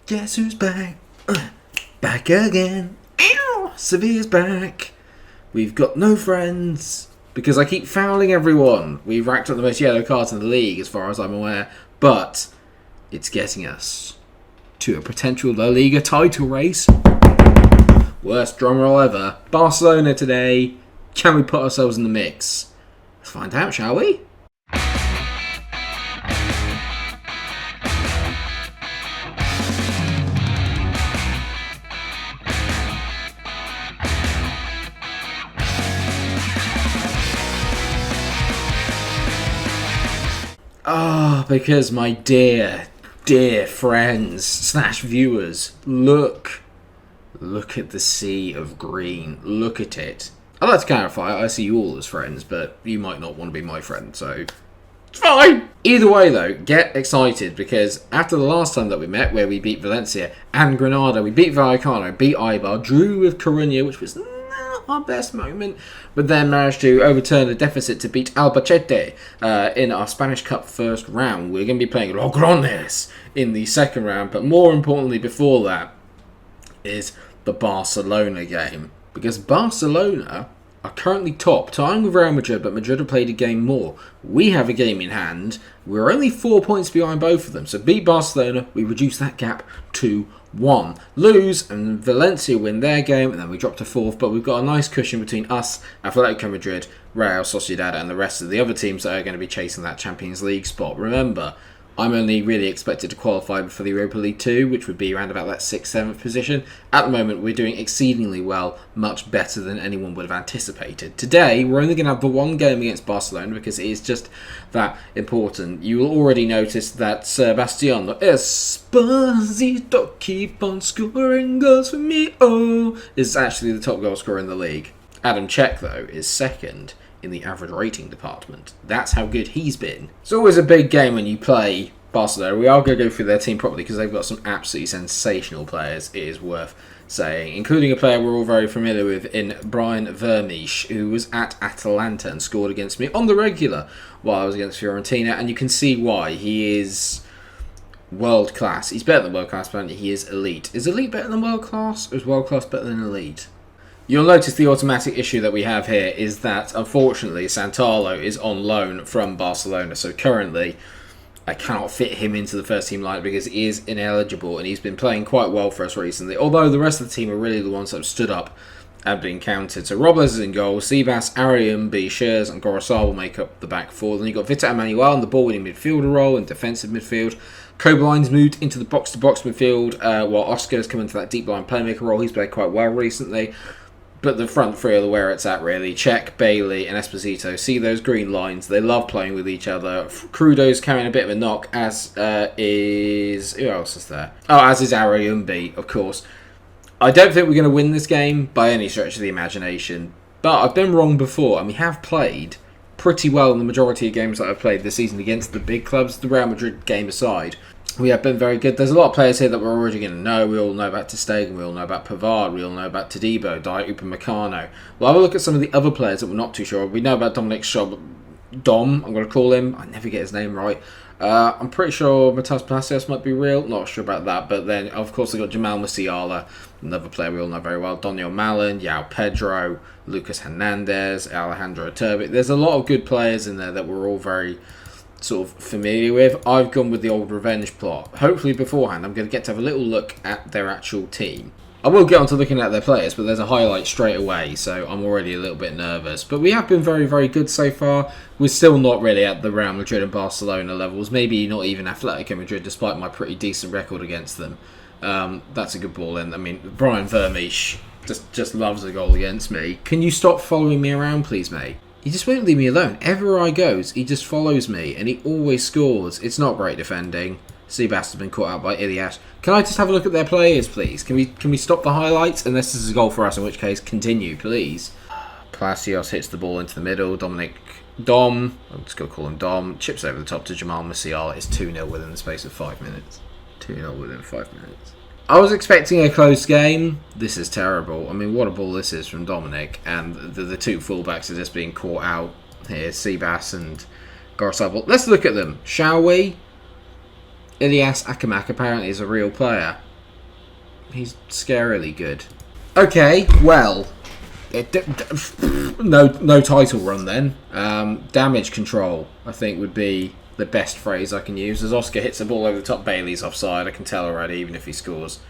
Guess who's back? Back again. Ow! Sevilla's back. We've got no friends. Because I keep fouling everyone. We've racked up the most yellow cards in the league, as far as I'm aware. But it's getting us to a potential La Liga title race. Worst drum roll ever. Barcelona today. Can we put ourselves in the mix? Let's find out, shall we? Because my dear friends / viewers, look at the sea of green. Look at it. I'd like to clarify, I see you all as friends, but you might not want to be my friend, so it's fine. Either way, though, get excited, because after the last time that we met, where we beat Valencia and Granada, we beat Vallecano, beat Eibar, drew with Coruña, which was not our best moment, but then managed to overturn a deficit to beat Albacete in our Spanish Cup first round. We're going to be playing Logroñés in the second round, but more importantly before that is the Barcelona game, because Barcelona are currently top, tying with Real Madrid, but Madrid have played a game more. We have a game in hand. We're only 4 points behind both of them, so beat Barcelona, we reduce that gap to 1. Lose, and Valencia win their game, and then we drop to 4th, but we've got a nice cushion between us, Atletico Madrid, Real Sociedad, and the rest of the other teams that are going to be chasing that Champions League spot. Remember, I'm only really expected to qualify for the Europa League 2, which would be around about that 6th, 7th position. At the moment, we're doing exceedingly well, much better than anyone would have anticipated. Today, we're only going to have the one game against Barcelona because it is just that important. You will already notice that Sebastian Esposito, keep on scoring goals for me, oh, is actually the top goal scorer in the league. Adam Cech, though, is second in the average rating department. That's how good he's been. It's always a big game when you play Barcelona. We are going to go through their team properly because they've got some absolutely sensational players, it is worth saying, including a player we're all very familiar with in Brian Vermeesch, who was at Atalanta and scored against me on the regular while I was against Fiorentina, and you can see why. He is world class. He's better than world class, but he is elite. Is elite better than world class, or is world class better than elite? You'll notice the automatic issue that we have here is that, unfortunately, Santalo is on loan from Barcelona. So currently, I cannot fit him into the first team lineup because he is ineligible, and he's been playing quite well for us recently. Although the rest of the team are really the ones that have stood up and been counted. So Robles is in goal, Sebas, Ariambi, Shers, and Gorosar will make up the back four. Then you've got Vitor Emmanuel in the ball-winning midfielder role and defensive midfield. Kobeline's moved into the box-to-box midfield, while Oscar's come into that deep-line playmaker role. He's played quite well recently. But the front three are where it's at, really. Cech, Bailey, and Esposito. See those green lines? They love playing with each other. Crudo's carrying a bit of a knock, as is... Who else is there? Oh, as is Ariambi, of course. I don't think we're going to win this game by any stretch of the imagination. But I've been wrong before, and we have played pretty well in the majority of games that I've played this season against the big clubs, the Real Madrid game aside. We have been very good. There's a lot of players here that we're already going to know. We all know about ter Stegen, we all know about Pavard, we all know about Todibo, Dayot Upamecano. We'll have a look at some of the other players that we're not too sure of. We know about Dominic Schob, Dom, I'm going to call him. I never get his name right. I'm pretty sure Matas Palacios might be real. Not sure about that. But then, of course, we've got Jamal Musiala, another player we all know very well. Daniel Malin, João Pedro, Lucas Hernandez, Alejandro Turbit. There's a lot of good players in there that we're all very sort of familiar with. I've gone with the old revenge plot. Hopefully beforehand I'm going to get to have a little look at their actual team. I will get on to looking at their players, but there's a highlight straight away, so I'm already a little bit nervous. But we have been very, very good so far. We're still not really at the Real Madrid and Barcelona levels. Maybe not even Atletico Madrid, despite my pretty decent record against them. That's a good ball in. I mean, Brian Vermeesch just loves a goal against me. Can you stop following me around, please, mate? He just won't leave me alone. Everywhere I go, he just follows me, and he always scores. It's not great defending. Seabass has been caught out by Ilias. Can I just have a look at their players, please? Can we stop the highlights? Unless this is a goal for us, in which case, continue, please. Palacios hits the ball into the middle. Dom, I'm just going to call him Dom, chips over the top to Jamal Musiala. It's 2-0 within the space of 5 minutes. 2-0 within 5 minutes. I was expecting a close game. This is terrible. I mean, what a ball this is from Dominic. And the two fullbacks are just being caught out here. Seabass and Gorosabal. Let's look at them, shall we? Ilias Akamak apparently is a real player. He's scarily good. Okay, well, no title run then. Damage control, I think, would be the best phrase I can use. As Oscar hits the ball over the top, Bailey's offside. I can tell already, even if he scores,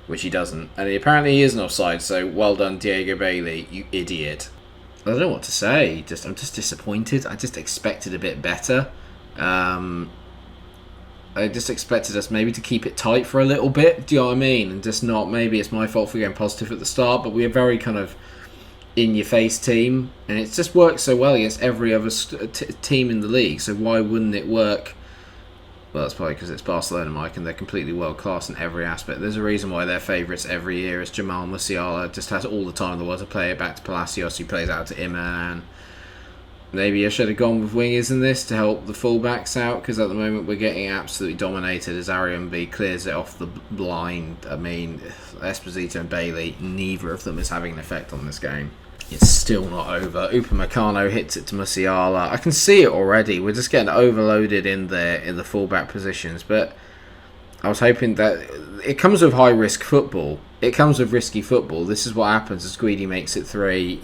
which he doesn't. And apparently he isn't offside, so well done, Diego Bailey, you idiot. I don't know what to say. I'm just disappointed. I just expected a bit better. I just expected us maybe to keep it tight for a little bit. Do you know what I mean? And just not, maybe it's my fault for going positive at the start, but we're very kind of in-your-face team. And it's just worked so well against every other team in the league. So why wouldn't it work? Well, that's probably because it's Barcelona, Mike, and they're completely world-class in every aspect. There's a reason why their favourites every year is Jamal Musiala. Just has all the time in the world to play it back to Palacios, who plays out to Iman. Maybe I should have gone with wingers in this to help the fullbacks out, because at the moment we're getting absolutely dominated as Ariambi clears it off the blind. I mean, Esposito and Bailey, neither of them is having an effect on this game. It's still not over. Upamecano hits it to Musiala. I can see it already. We're just getting overloaded in the fullback positions. But I was hoping that it comes with high risk football. It comes with risky football. This is what happens as Guidi makes it 3.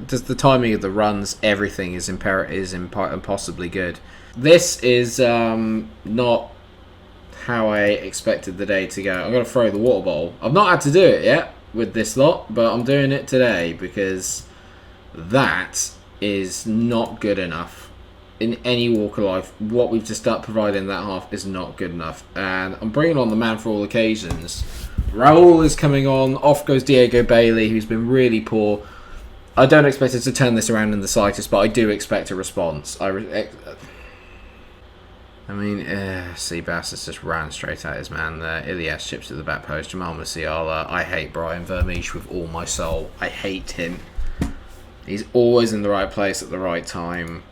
Just the timing of the runs, everything is impossibly good. This is not how I expected the day to go. I'm going to throw the water bottle. I've not had to do it yet with this lot, but I'm doing it today because that is not good enough in any walk of life. What we've just provided in that half is not good enough, and I'm bringing on the man for all occasions. Raul is coming on. Off goes Diego Bailey, who's been really poor. I don't expect us to turn this around in the slightest, but I do expect a response. Seabass has just ran straight at his man there. Ilias chips at the back post. Jamal Musiala. I hate Brian Vermeesh with all my soul. I hate him. He's always in the right place at the right time.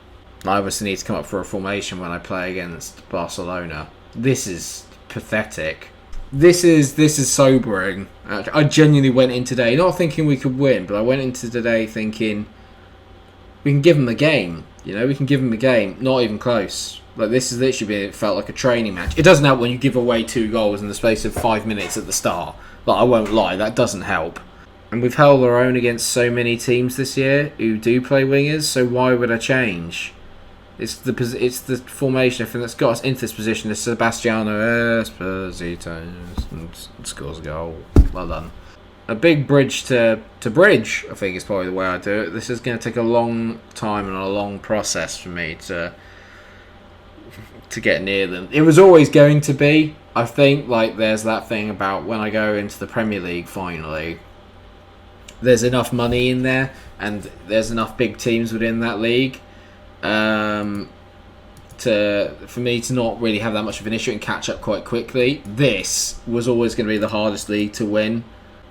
I obviously need to come up for a formation when I play against Barcelona. This is pathetic. This is sobering. I genuinely went in today not thinking we could win, but I went into today thinking we can give them a game. You know, we can give them a game. Not even close. Like, this is literally it felt like a training match. It doesn't help when you give away 2 goals in the space of 5 minutes at the start. Like, I won't lie, that doesn't help. And we've held our own against so many teams this year who do play wingers, so why would I change? It's the formation, I think, that's got us into this position. It's Sebastiano Esposito scores a goal. Well done. A big bridge to bridge, I think, is probably the way I do it. This is going to take a long time and a long process for me to get near them. It was always going to be. I think, like, there's that thing about when I go into the Premier League finally, there's enough money in there and there's enough big teams within that league for me to not really have that much of an issue and catch up quite quickly. This was always going to be the hardest league to win.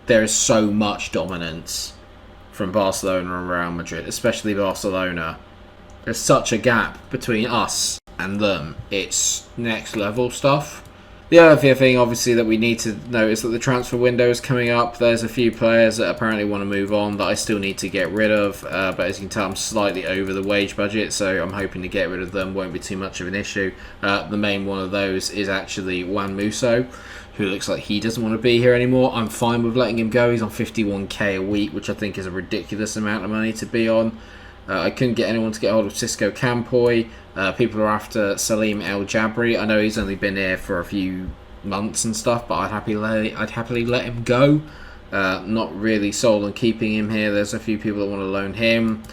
There is so much dominance from Barcelona and Real Madrid, especially Barcelona. There's such a gap between us and them. It's next level stuff. The other thing, obviously, that we need to know is that the transfer window is coming up. There's a few players that apparently want to move on that I still need to get rid of. But as you can tell, I'm slightly over the wage budget, so I'm hoping to get rid of them. Won't be too much of an issue. The main one of those is actually Juan Musso, who looks like he doesn't want to be here anymore. I'm fine with letting him go. He's on 51k a week, which I think is a ridiculous amount of money to be on. I couldn't get anyone to get hold of Cisco Campoy. People are after Salim El Jabri. I know he's only been here for a few months and stuff, but I'd happily let him go. Not really sold on keeping him here. There's a few people that want to loan him.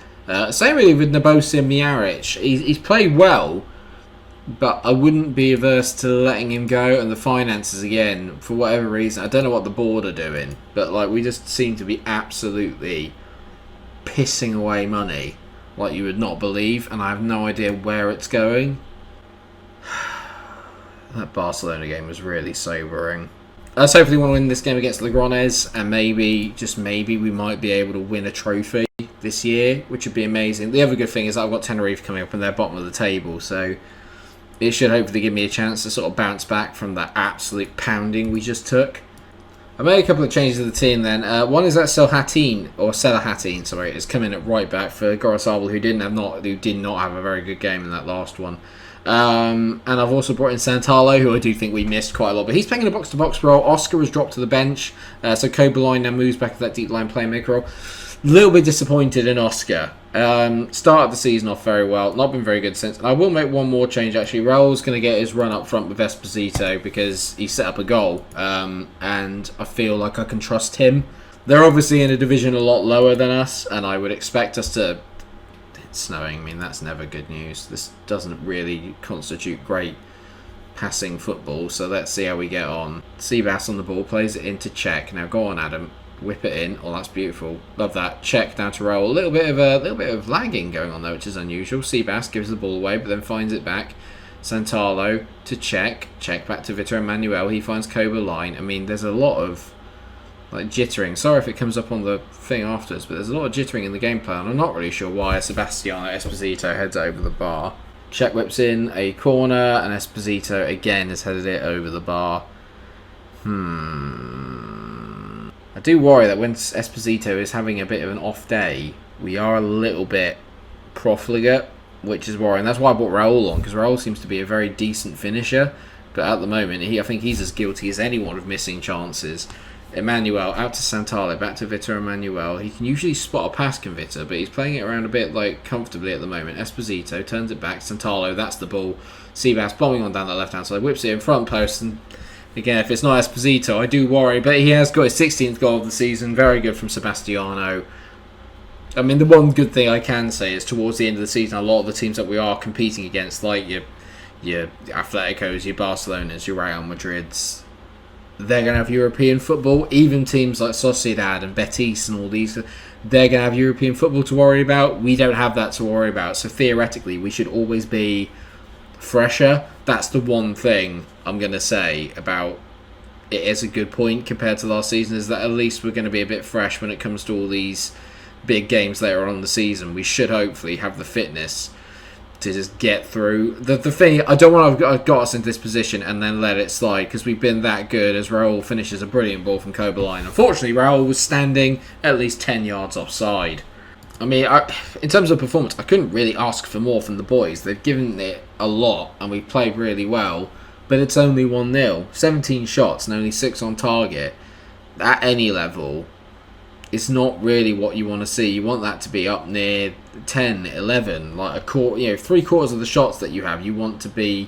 Same really with Nabosim Miaric. He's played well, but I wouldn't be averse to letting him go. And the finances, again, for whatever reason, I don't know what the board are doing, but like, we just seem to be absolutely pissing away money like you would not believe, and I have no idea where it's going. That Barcelona game was really sobering. Let's hopefully want to win this game against Legrones, and maybe, just maybe, we might be able to win a trophy this year, which would be amazing. The other good thing is that I've got Tenerife coming up and they're bottom of the table, so it should hopefully give me a chance to sort of bounce back from that absolute pounding we just took. I made a couple of changes to the team then. One is that Selahattin is coming at right back for Gorosabal, who did not have a very good game in that last one. And I've also brought in Santalo, who I do think we missed quite a lot. But he's playing in a box-to-box role. Oscar was dropped to the bench. So Koberline now moves back to that deep line playmaker role. A little bit disappointed in Oscar. Started the season off very well. Not been very good since. And I will make one more change, actually. Raul's going to get his run up front with Esposito because he set up a goal. And I feel like I can trust him. They're obviously in a division a lot lower than us. And I would expect us to... It's snowing. I mean, that's never good news. This doesn't really constitute great passing football. So let's see how we get on. Seabass on the ball. Plays it into Czech. Now go on, Adam. Whip it in. Oh, that's beautiful. Love that. Check down to roll. A little bit of lagging going on there, which is unusual. Seabass gives the ball away, but then finds it back. Santalo to Check. Check back to Vitor Emmanuel. He finds Koberline. I mean, there's a lot of like jittering. Sorry if it comes up on the thing afterwards, but there's a lot of jittering in the gameplay, and I'm not really sure why. Sebastiano Esposito heads over the bar. Check whips in a corner, and Esposito again has headed it over the bar. I do worry that when Esposito is having a bit of an off day, we are a little bit profligate, which is worrying. That's why I brought Raul on, because Raul seems to be a very decent finisher, but at the moment, I think he's as guilty as anyone of missing chances. Emmanuel out to Santale, back to Vitor Emmanuel. He can usually spot a pass from Vitor, but he's playing it around a bit like comfortably at the moment. Esposito turns it back. Santalo, that's the ball. Seabass bombing on down the left-hand side, whips it in front post, and again, if it's not Esposito, I do worry. But he has got his 16th goal of the season. Very good from Sebastiano. I mean, the one good thing I can say is towards the end of the season, a lot of the teams that we are competing against, like your Atleticos, your Barcelonas, your Real Madrids, they're going to have European football. Even teams like Sociedad and Betis and all these, they're going to have European football to worry about. We don't have that to worry about. So theoretically, we should always be fresher. That's the one thing I'm going to say about it is a good point compared to last season, is that at least we're going to be a bit fresh when it comes to all these big games later on in the season. We should hopefully have the fitness to just get through. The thing, I don't want to have got us into this position and then let it slide, because we've been that good, as Raul finishes a brilliant ball from Koberline. Unfortunately, Raul was standing at least 10 yards offside. I mean, in terms of performance, I couldn't really ask for more from the boys. They've given it a lot, and we've played really well, but it's only 1-0. 17 shots and only 6 on target. At any level, it's not really what you want to see. You want that to be up near 10, 11, like a quarter, 3/4 of the shots that you have, you want to be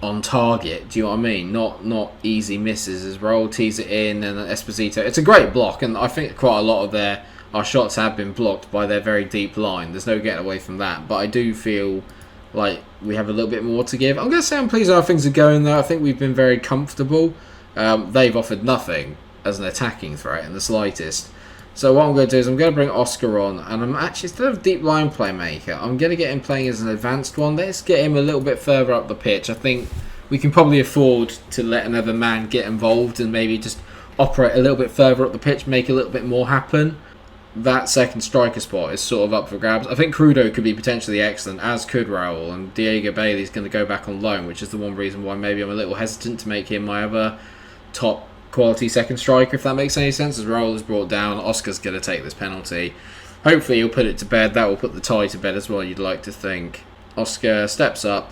on target. Do you know what I mean? Not easy misses as Raul tees it in, and Esposito. It's a great block, and I think quite a lot of our shots have been blocked by their very deep line. There's no getting away from that. But I do feel like we have a little bit more to give. I'm going to say I'm pleased how things are going, though. I think we've been very comfortable. They've offered nothing as an attacking threat in the slightest. So what I'm going to do is I'm going to bring Oscar on, and I'm actually, instead of deep line playmaker, I'm going to get him playing as an advanced one. Let's get him a little bit further up the pitch. I think we can probably afford to let another man get involved and maybe just operate a little bit further up the pitch, make a little bit more happen. That second striker spot is sort of up for grabs. I think Crudo could be potentially excellent, as could Raul, and Diego Bailey's going to go back on loan, which is the one reason why maybe I'm a little hesitant to make him my other top quality second striker, if that makes any sense. As Raul is brought down, Oscar's going to take this penalty. Hopefully he'll put it to bed. That will put the tie to bed as well, you'd like to think. Oscar steps up.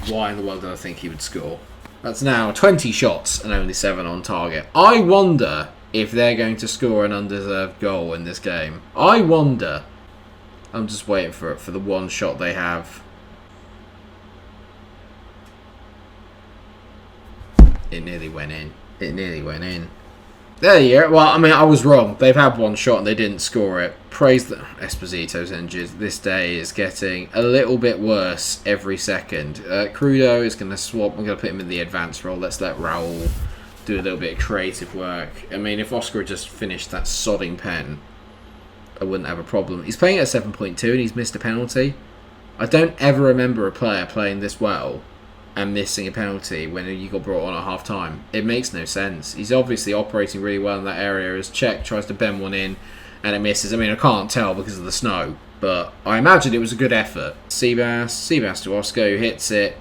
Why in the world did I think he would score? That's now 20 shots and only 7 on target. I wonder if they're going to score an undeserved goal in this game. I wonder. I'm just waiting for it for the one shot they have. It nearly went in. There you go. Well, I mean, I was wrong. They've had one shot and they didn't score it. Praise the... Esposito's injured. This day is getting a little bit worse every second. Crudo is going to swap. I'm going to put him in the advanced role. Let's let Raul do a little bit of creative work. I mean, if Oscar had just finished that sodding pen, I wouldn't have a problem. He's playing at 7.2 and he's missed a penalty. I don't ever remember a player playing this well and missing a penalty when you got brought on at half time. It makes no sense. He's obviously operating really well in that area as Czech tries to bend one in and it misses. I mean, I can't tell because of the snow, but I imagine it was a good effort. Seabass to Oscar, who hits it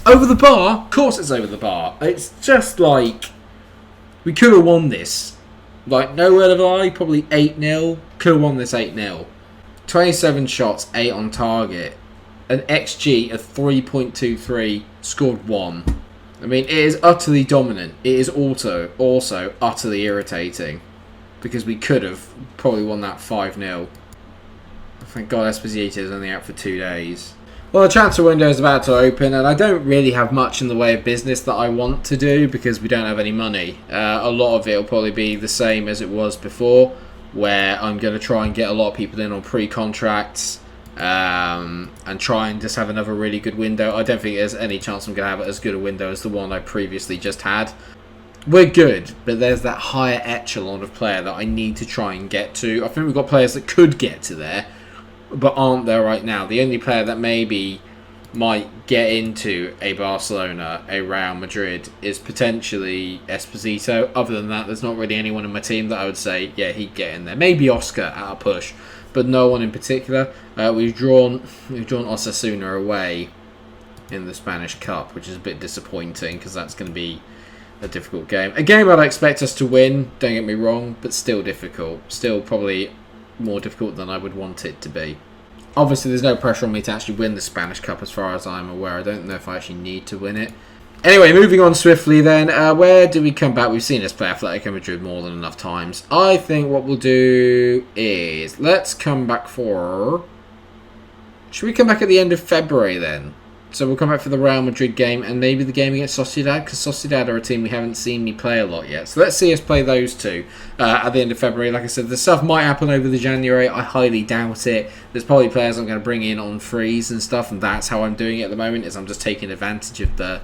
over the bar. Of course it's over the bar. It's just like we could have won this. Like, no word of a lie, probably 8-0. Could have won this 8-0. 27 shots, 8 on target. an XG of 3.23, scored 1. I mean, it is utterly dominant. It is also utterly irritating, because we could have probably won that 5-0. Thank God Esposito is only out for 2 days. Well, the transfer window is about to open, and I don't really have much in the way of business that I want to do because we don't have any money. A lot of it will probably be the same as it was before, where I'm going to try and get a lot of people in on pre-contracts and try and just have another really good window. I don't think there's any chance I'm going to have as good a window as the one I previously just had. We're good, but there's that higher echelon of player that I need to try and get to. I think we've got players that could get to there, but aren't there right now. The only player that maybe might get into a Barcelona, a Real Madrid, is potentially Esposito. Other than that, there's not really anyone in my team that I would say, yeah, he'd get in there. Maybe Oscar at a push, but no one in particular. We've drawn Osasuna away in the Spanish Cup, which is a bit disappointing because that's going to be a difficult game. A game I'd expect us to win, don't get me wrong, but still difficult. Still probably more difficult than I would want it to be. Obviously, there's no pressure on me to actually win the Spanish Cup as far as I'm aware. I don't know if I actually need to win it. Anyway, moving on swiftly then. Where do we come back? We've seen us play Atletico Madrid more than enough times. I think what we'll do is, let's come back for... Should we come back at the end of February then? So we'll come back for the Real Madrid game and maybe the game against Sociedad, because Sociedad are a team we haven't seen me play a lot yet. So let's see us play those two at the end of February. Like I said, the stuff might happen over the January. I highly doubt it. There's probably players I'm going to bring in on frees and stuff, and that's how I'm doing it at the moment, is I'm just taking advantage of the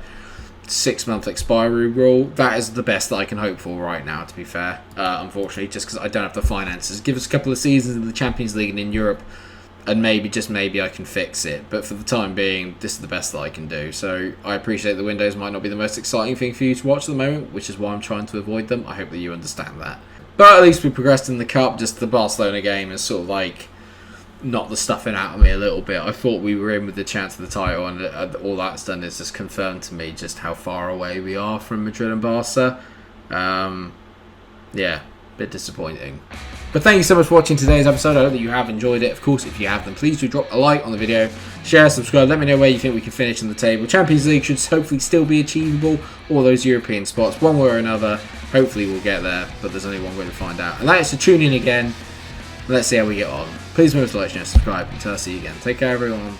6-month expiry rule. That is the best that I can hope for right now, to be fair. Unfortunately, just because I don't have the finances. Give us a couple of seasons in the Champions League and in Europe, and maybe, just maybe, I can fix it. But for the time being, this is the best that I can do. So I appreciate the windows might not be the most exciting thing for you to watch at the moment, which is why I'm trying to avoid them. I hope that you understand that. But at least we progressed in the Cup. Just the Barcelona game is sort of like knocked the stuffing out of me a little bit. I thought we were in with the chance of the title, and all that's done is just confirmed to me just how far away we are from Madrid and Barca. Yeah, bit disappointing. But thank you so much for watching today's episode. I hope that you have enjoyed it. Of course, if you have, then please do drop a like on the video, share, subscribe, let me know where you think we can finish in the table. Champions League should hopefully still be achievable, all those European spots, one way or another. Hopefully we'll get there, but there's only one way to find out. And that is to tune in again. Let's see how we get on. Please remember to like, share, subscribe, until I see you again. Take care, everyone.